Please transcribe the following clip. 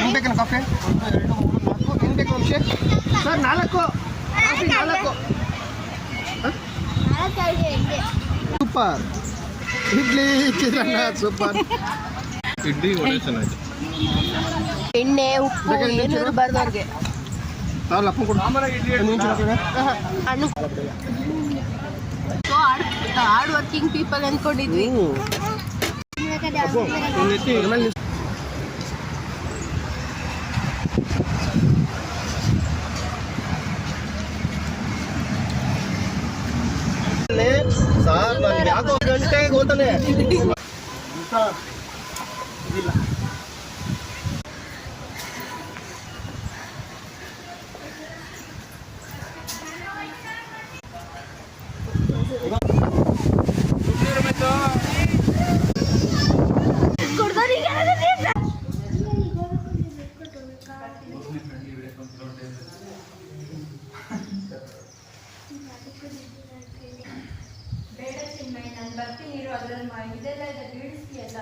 ಹೆಂಗೆ ಬೇಕಲ್ಲ ಕಾಫಿ? 1 2 3 4 ಹೆಂಗೆ ಬೇಕು Vamshi? Sir 4 coffee 4. Super idli chitranna super. Idli ಒಳ್ಳೆ ಚೆನ್ನಾಗಿದೆ. ಎಣ್ಣೆ ಉಪ್ಪು ಏನು ಇರಬಾರ್ದು ಅವ್ರಿಗೆ. ಅಪ್ಪ ಕೊಡು ಹಣ್ಣು ಹಾರ್ಡ್ ವರ್ಕಿಂಗ್ ಪೀಪಲ್ ಅಂದ್ಕೊಂಡಿದ್ವಿ. ಸರ್ ನನಗೆ ಯಾಕೋ ಗಂಟೆಗೆ ಹೋಗ್ತಾನೆ. ಬೇಡ ಚಿನ್ಮಯ್ಯ, ನಾನು ಬರ್ತೀನಿ ಇರು, ಅದ್ರಲ್ಲಿ ಇದೆಲ್ಲ ಇದೆ, ಬೀಳಿಸ್ತೀಯಲ್ಲ.